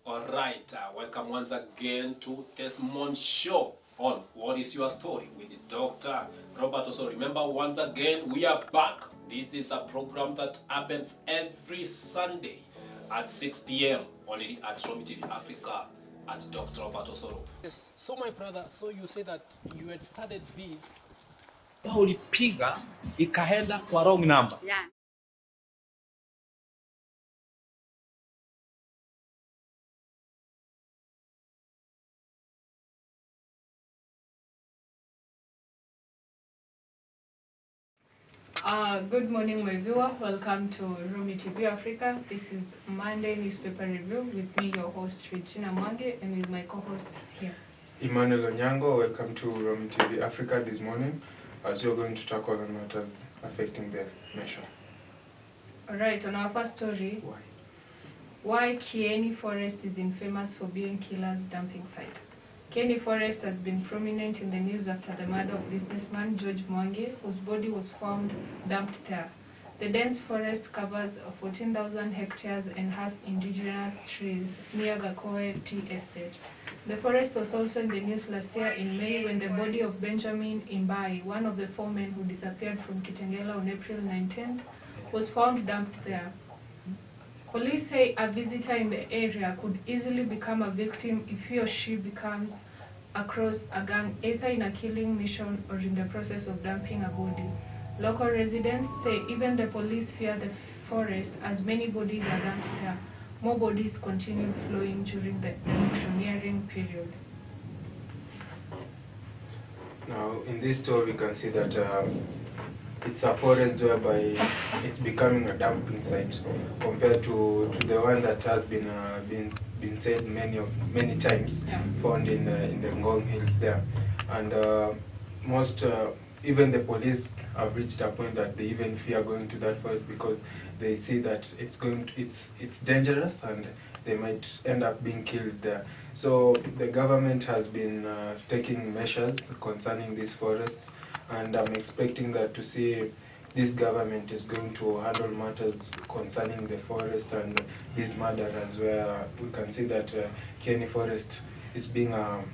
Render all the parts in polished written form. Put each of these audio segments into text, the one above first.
Alright, welcome once again to this month's show on What is Your Story with Dr. Robert. Also remember, once again, we are back. This is a program that happens every Sunday at 6 p.m. only at Romy TV Africa at Dr. Robert Osoro. Yes. So my brother, so you say that you had started this. Ulipiga ikaenda kwa wrong number. Yeah. Good morning, my viewer. Welcome to Romy TV Africa. This is Monday Newspaper Review with me, your host Regina Mwangi, and with my co-host here, Emmanuel Onyango. Welcome to Romy TV Africa this morning, as we are going to tackle on matters affecting the nation. Alright, on our first story, why Kieni Forest is infamous for being killer's dumping site. Kieni Forest has been prominent in the news after the murder of businessman George Mwangi, whose body was found dumped there. The dense forest covers 14,000 hectares and has indigenous trees near Gakoe Tea Estate. The forest was also in the news last year in May when the body of Benjamin Imbai, one of the 4 men who disappeared from Kitengela on April 19th, was found dumped there. Police say a visitor in the area could easily become a victim if he or she becomes across a gang, either in a killing mission or in the process of dumping a body. Local residents say even the police fear the forest as many bodies are dumped there. More bodies continue flowing during the electioneering period. Now, in this story, we can see that it's a forest whereby it's becoming a dumping site compared to the one that has been said many times, found in the Ngong Hills there, and most even the police have reached a point that they even fear going to that forest because they see that it's dangerous and they might end up being killed there. So the government has been taking measures concerning these forests, and I'm expecting that to see this government is going to handle matters concerning the forest and these murderers, where we can see that Kieni Forest is being a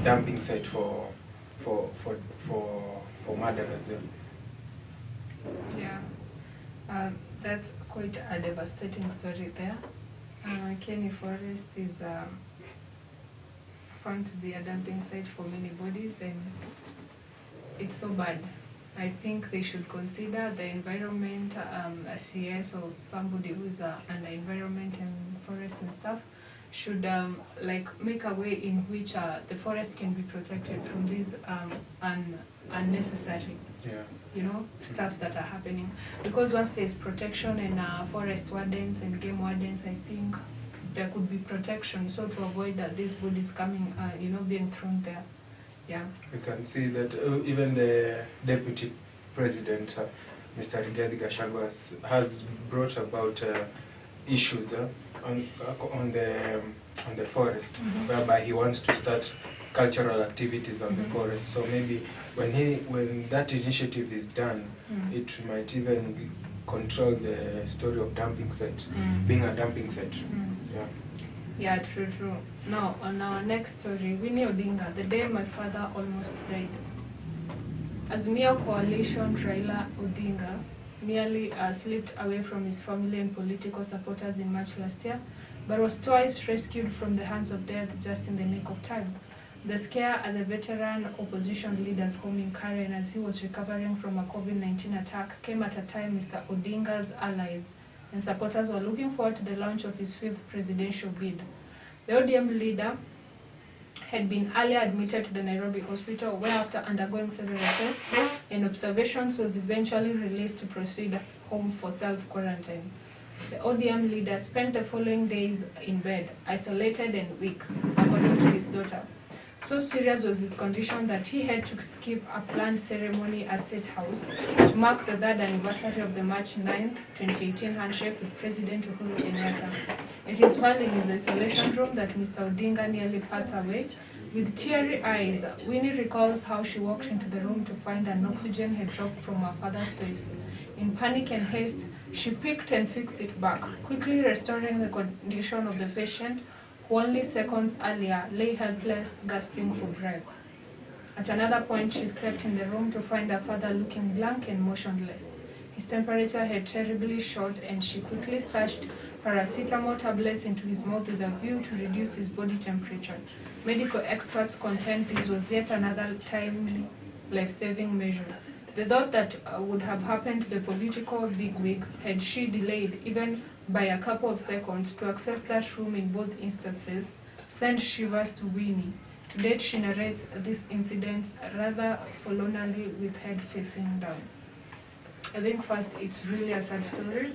dumping site for murderers. Yeah, that's quite a devastating story there. Kieni Forest is found to be a dumping site for many bodies, and it's so bad. I think they should consider the environment, a CS or somebody who is under environment and forest and stuff should like make a way in which the forest can be protected from these unnecessary stuffs that are happening, because once there's protection and forest wardens and game wardens, I think there could be protection, so to avoid that these bodies coming being thrown there. Yeah, we can see that even the deputy president, Mr. Rigathi Gachagua, has brought about issues on the forest, whereby he wants to start cultural activities on the forest. So maybe when that initiative is done, it might even control the story of dumping site, being a dumping site. Yeah, true. Now, on our next story, Winnie Odinga, the day my father almost died. Azimio Coalition Raila Odinga nearly slipped away from his family and political supporters in March last year, but was twice rescued from the hands of death just in the nick of time. The scare at the veteran opposition leader's home in Karen as he was recovering from a COVID-19 attack came at a time Mr. Odinga's allies and supporters were looking forward to the launch of his 5th presidential bid. The ODM leader had been earlier admitted to the Nairobi hospital, where after undergoing several tests and observations was eventually released to proceed home for self-quarantine. The ODM leader spent the following days in bed, isolated and weak, according to his daughter. So serious was his condition that he had to skip a planned ceremony at State House to mark the 3rd anniversary of the March 9, 2018 handshake with President Uhuru Kenyatta. It is while in his isolation room that Mr. Odinga nearly passed away. With teary eyes, Winnie recalls how she walked into the room to find an oxygen had dropped from her father's face. In panic and haste, She picked and fixed it back, quickly restoring the condition of the patient who only seconds earlier lay helpless, gasping for breath. At another point, she stepped in the room to find her father looking blank and motionless. His temperature had terribly shot, and she quickly stashed paracetamol tablets into his mouth with a view to reduce his body temperature. Medical experts contend this was yet another timely, life-saving measure. The thought that would have happened to the political bigwig had she delayed, even by a couple of seconds, to access that room in both instances, sent shivers to Winnie. To date, she narrates this incident rather forlornly with head facing down. I think first, it's really a sad story.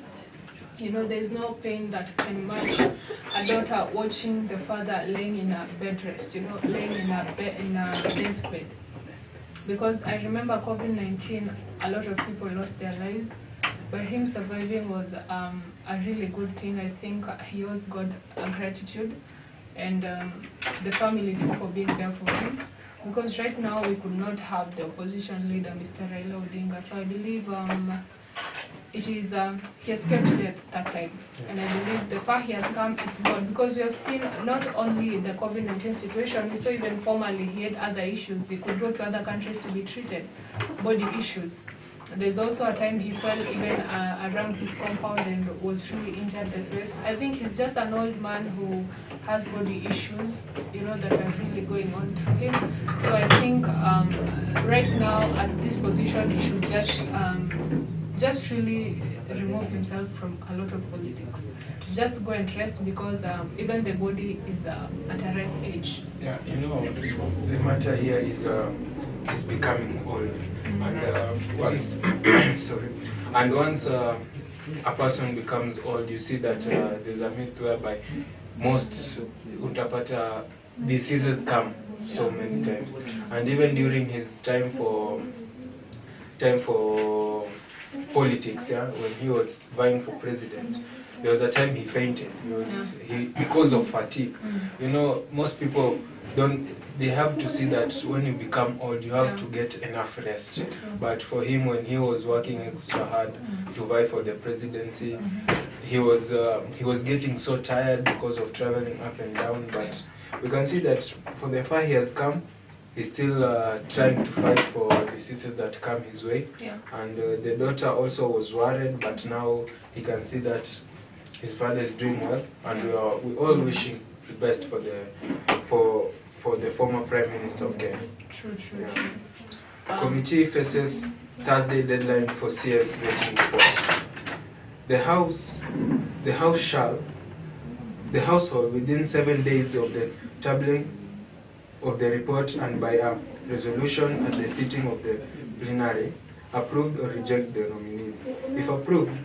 You know, there's no pain that can match a daughter watching the father laying in a bed rest, you know, laying in a deathbed. Because I remember COVID-19, a lot of people lost their lives, but him surviving was a really good thing. I think he owes God a gratitude, and the family too for being there for him. Because right now we could not have the opposition leader, Mr. Raila Odinga. So I believe it is he escaped death that time, and I believe the far he has come, it's God. Because we have seen not only the COVID-19 situation, we saw even formerly he had other issues. He could go to other countries to be treated, body issues. There's also a time he fell even around his compound and was really injured the face. I think he's just an old man who has body issues, you know, that are really going on through him. So I think right now at this position he should just really remove himself from a lot of politics. To just go and rest, because even the body is at a ripe age. Yeah, you know, the matter here is becoming old, and once once a person becomes old, you see that there's a myth whereby most utapata diseases come so many times, and even during his time for politics, yeah, when he was vying for president, there was a time he fainted. Because of fatigue. You know, most people they have to see that when you become old, you have to get enough rest. But for him, when he was working extra hard to vie for the presidency, he was getting so tired because of traveling up and down. But we can see that for the far he has come, he's still trying to fight for diseases that come his way. And the daughter also was worried, but now he can see that his father is doing well, and we all wishing the best for the former Prime Minister of Kenya. True. Committee faces Thursday deadline for CS vetting report. The household within 7 days of the tabling of the report and by a resolution at the sitting of the plenary, approved or reject the nominees. If approved,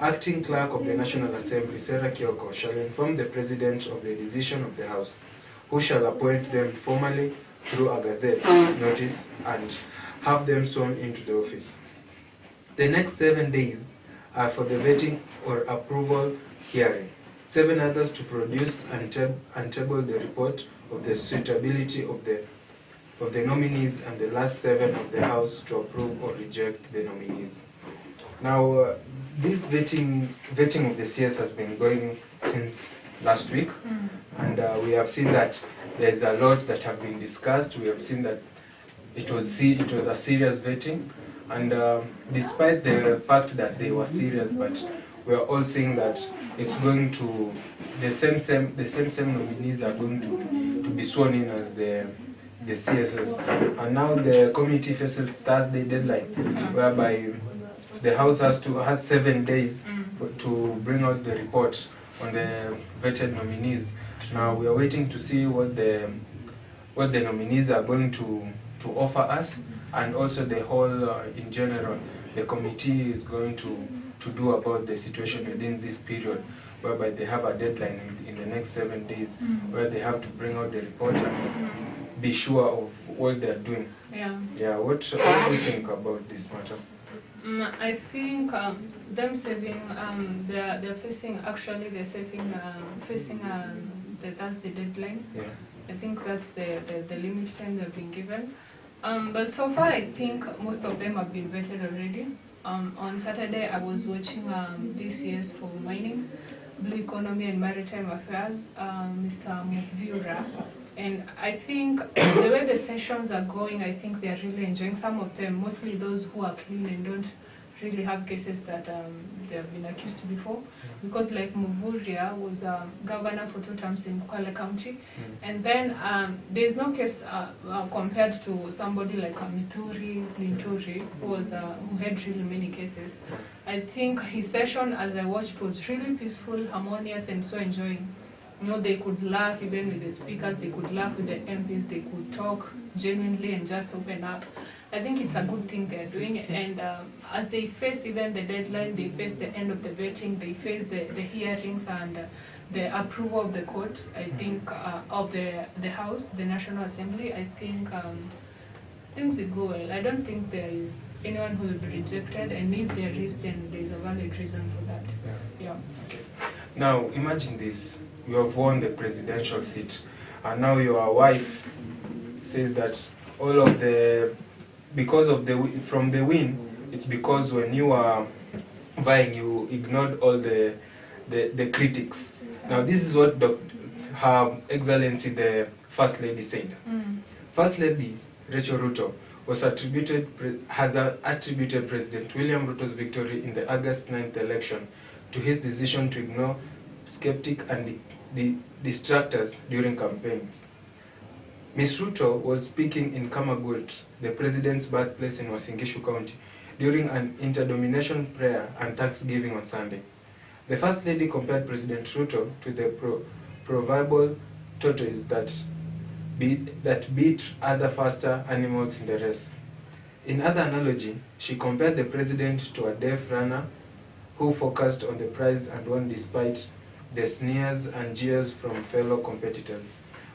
Acting Clerk of the National Assembly, Sarah Kioko, shall inform the President of the decision of the House, who shall appoint them formally through a gazette notice and have them sworn into the office. The next 7 days are for the vetting or approval hearing. 7 others to produce and table the report of the suitability of the nominees, and the last 7 of the House to approve or reject the nominees. Now, this vetting of the CS has been going since last week, and we have seen that there's a lot that have been discussed. We have seen that it was a serious vetting, and despite the fact that they were serious, but we are all seeing that it's going to the same nominees are going to be sworn in as the CSS, and now the committee faces Thursday deadline, whereby the House has 7 days to bring out the report on the vetted nominees. Now we are waiting to see what the nominees are going to offer us, and also the whole in general the committee is going to do about the situation within this period, whereby they have a deadline in the next 7 days, where they have to bring out the report and be sure of what they are doing. What do you think about this matter? I think them saving they're facing the Thursday deadline. I think that's the limit time they've been given. But so far I think most of them have been vetted already. On Saturday, I was watching DCS for mining, Blue Economy and Maritime Affairs, Mr. Muvira. And I think the way the sessions are going, I think they're really enjoying some of them, mostly those who are clean and don't really have cases that they have been accused before. Because like Muvuria was governor for 2 terms in Kwale County. And then there's no case compared to somebody like Mithuri, Linturi, who had really many cases. I think his session, as I watched, was really peaceful, harmonious, and so enjoying. You know, they could laugh even with the speakers, they could laugh with the MPs, they could talk genuinely and just open up. I think it's a good thing they're doing, and as they face even the deadline, they face the end of the vetting, they face the hearings and the approval of the court, I think, of the House, the National Assembly. I think things will go well. I don't think there is anyone who will be rejected, and if there is, then there's a valid reason for that. Yeah. Okay. Now, imagine this. You have won the presidential seat, and now your wife says that all of the, because of from the win, it's because when you are vying, you ignored all the critics. Now, this is what Her Excellency the First Lady said. First Lady Rachel Ruto has attributed President William Ruto's victory in the August 9th election to his decision to ignore skeptics and the distractors during campaigns. Ms. Ruto was speaking in Kamagult, the president's birthplace in Uasin Gishu County, during an interdomination prayer and Thanksgiving on Sunday. The First Lady compared President Ruto to the proverbial tortoise that beat other faster animals in the race. In other analogy, she compared the president to a deaf runner who focused on the prize and won despite the sneers and jeers from fellow competitors.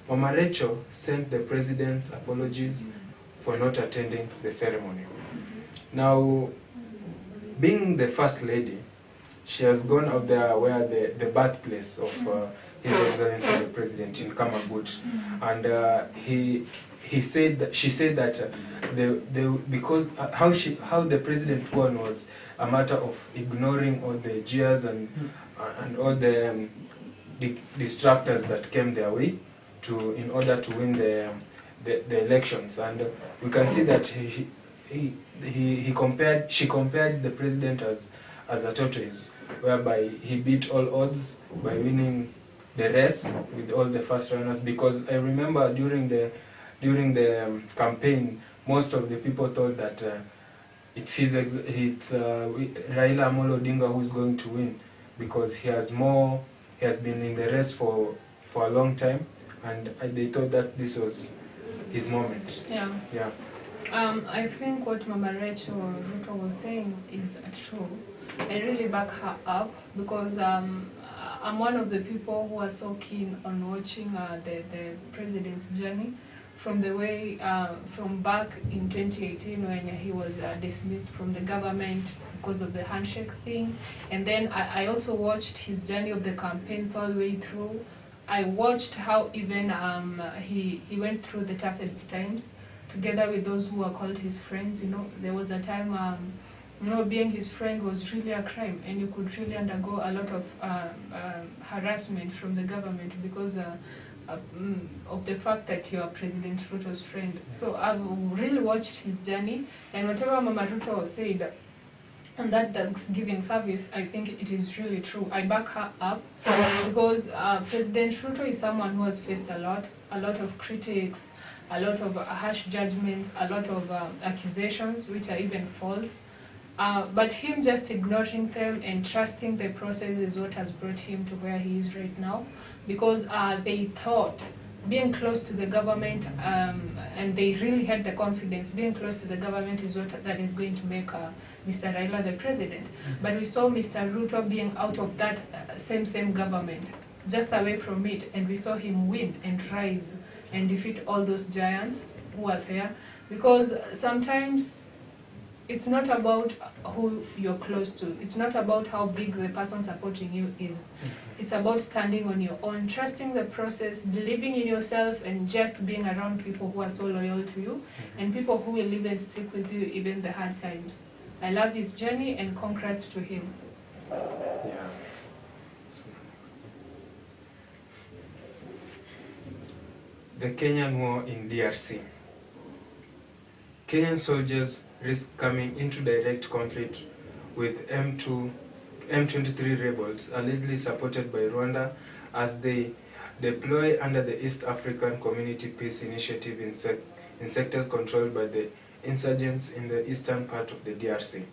Mama Rachel sent the president's apologies for not attending the ceremony. Now, being the First Lady, she has gone out there where the birthplace of His Excellency the President in Kamagut, and she said that because how the president won was a matter of ignoring all the jeers and all the distractors that came their way in order to win the elections. And we can see that she compared the president as a tortoise, whereby he beat all odds by winning the race with all the first runners. Because I remember during the campaign, most of the people thought that it's Raila Amolo Odinga who's going to win, because he has been in the race for a long time, and they thought that this was his moment. Yeah. Yeah. I think what Mama Rachel Ruto was saying is true. I really back her up, because I'm one of the people who are so keen on watching the president's journey, from the way, from back in 2018 when he was dismissed from the government because of the handshake thing. And then I also watched his journey of the campaigns all the way through. I watched how even he went through the toughest times together with those who were called his friends. You know, there was a time, being his friend was really a crime, and you could really undergo a lot of harassment from the government because of the fact that you are President Ruto's friend. So I've really watched his journey, and whatever Mama Ruto said on that Thanksgiving service, I think it is really true. I back her up, because President Ruto is someone who has faced a lot of critics, a lot of harsh judgments, a lot of accusations which are even false. But him just ignoring them and trusting the process is what has brought him to where he is right now, because they thought being close to the government, and they really had the confidence, being close to the government is what that is going to make Mr. Raila the president. But we saw Mr. Ruto being out of that same government, just away from it, and we saw him win and rise and defeat all those giants who are there. Because sometimes it's not about who you're close to. It's not about how big the person supporting you is. It's about standing on your own, trusting the process, believing in yourself, and just being around people who are so loyal to you, and people who will even stick with you even the hard times. I love his journey and congrats to him. Yeah. The Kenyan War in DRC. Kenyan soldiers risk coming into direct conflict with M23 rebels, allegedly supported by Rwanda, as they deploy under the East African Community Peace Initiative in sectors controlled by the insurgents in the eastern part of the DRC.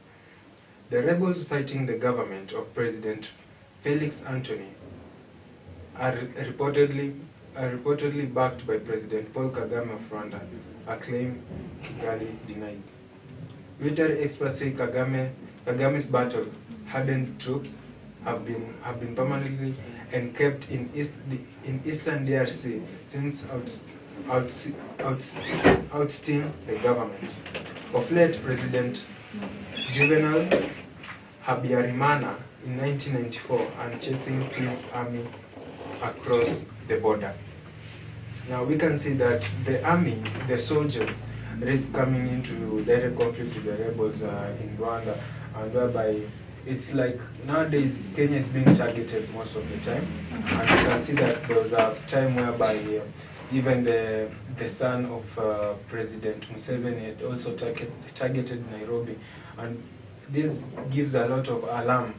The rebels fighting the government of President Felix Anthony are reportedly backed by President Paul Kagame of Rwanda, a claim Kigali denies. Military experts say Kagame's battle-hardened troops have been permanently encamped in eastern DRC since ousting the government. Of late, President Juvenal Habyarimana in 1994 and chasing his army across the border. Now we can see that the army, the soldiers, risk coming into direct conflict with the rebels in Rwanda, and whereby it's like nowadays Kenya is being targeted most of the time, and you can see that there was a time whereby even the son of President Museveni had also targeted Nairobi, and this gives a lot of alarm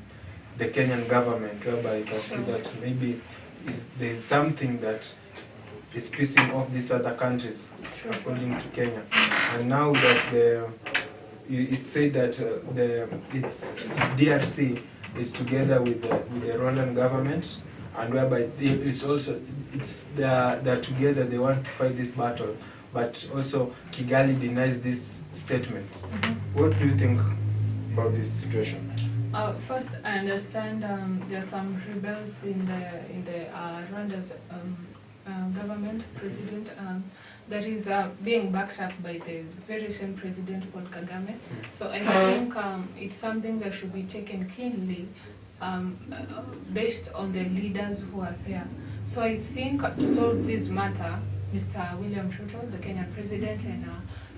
the Kenyan government, whereby you can see that maybe there's something that is pissing off these other countries, according to Kenya. And now that it's said that DRC is together with the Rwandan government, and whereby they're together, they want to fight this battle, but also Kigali denies this statement. What do you think about this situation? First, I understand there are some rebels in the Rwanda's government, president, that is being backed up by the very same President Paul Kagame. So I think it's something that should be taken keenly based on the leaders who are there. So I think to solve this matter, Mr. William Ruto, the Kenyan president, and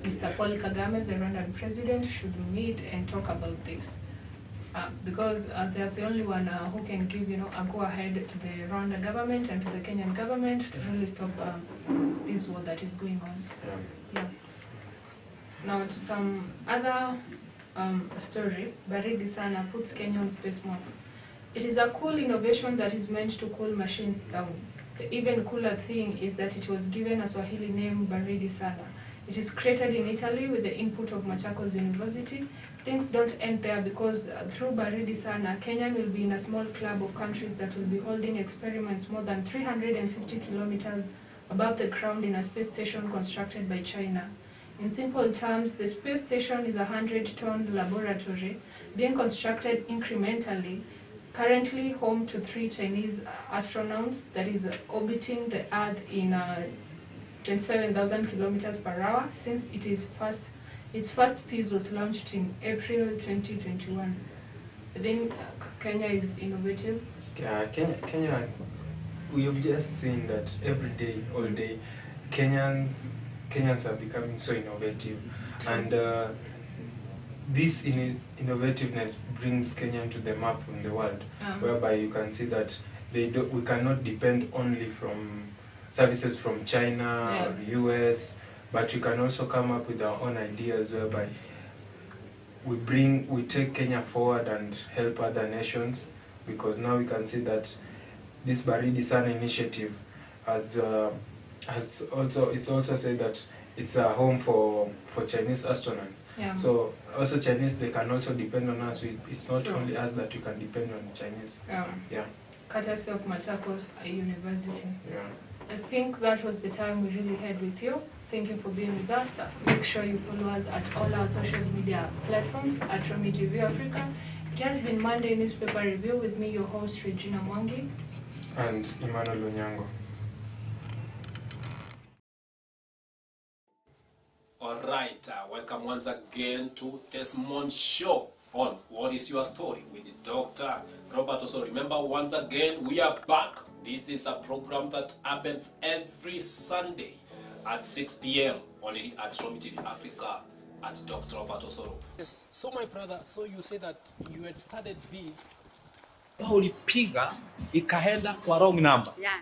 Mr. Paul Kagame, the Rwandan president, should meet and talk about this. Because they're the only one who can give, a go-ahead to the Rwanda government and to the Kenyan government to really stop this war that is going on. Yeah. Now to some other story, Baridi Sana puts Kenya on space map. It is a cool innovation that is meant to cool machines down. The even cooler thing is that it was given a Swahili name, Baridi Sana. It is created in Italy with the input of Machakos University. Things don't end there, because through Baridi Sana, Kenya will be in a small club of countries that will be holding experiments more than 350 kilometers above the ground in a space station constructed by China. In simple terms, the space station is a 100-ton laboratory being constructed incrementally, currently home to 3 Chinese astronauts that is orbiting the Earth in 27,000 kilometers per hour since its first piece was launched in April 2021. I think Kenya is innovative. Kenya, we have just seen that every day, all day, Kenyans are becoming so innovative, and this innovativeness brings Kenya to the map in the world, whereby you can see that we cannot depend only from services from China or US, but we can also come up with our own ideas, whereby we take Kenya forward and help other nations, because now we can see that this Baridi Sana initiative it's also said that it's a home for Chinese astronauts. Yeah. So also Chinese, they can also depend on us. It's not only us that you can depend on Chinese. Yeah. Courtesy of Machakos University. Yeah. I think that was the time we really had with you. Thank you for being with us. Make sure you follow us at all our social media platforms at Romy TV Africa. It has been Monday Newspaper Review with me, your host, Regina Mwangi. And Emmanuel Lunyango. Alright, welcome once again to Desmond Show on What is Your Story with Dr. Robert. Also remember, once again, we are back. This is a program that happens every Sunday at 6 p.m. only at Romy TV Africa. at Dr. Robert Osoro. So my brother, so you say that you had started this. Ulipiga ikaenda kwa wrong number. Yeah.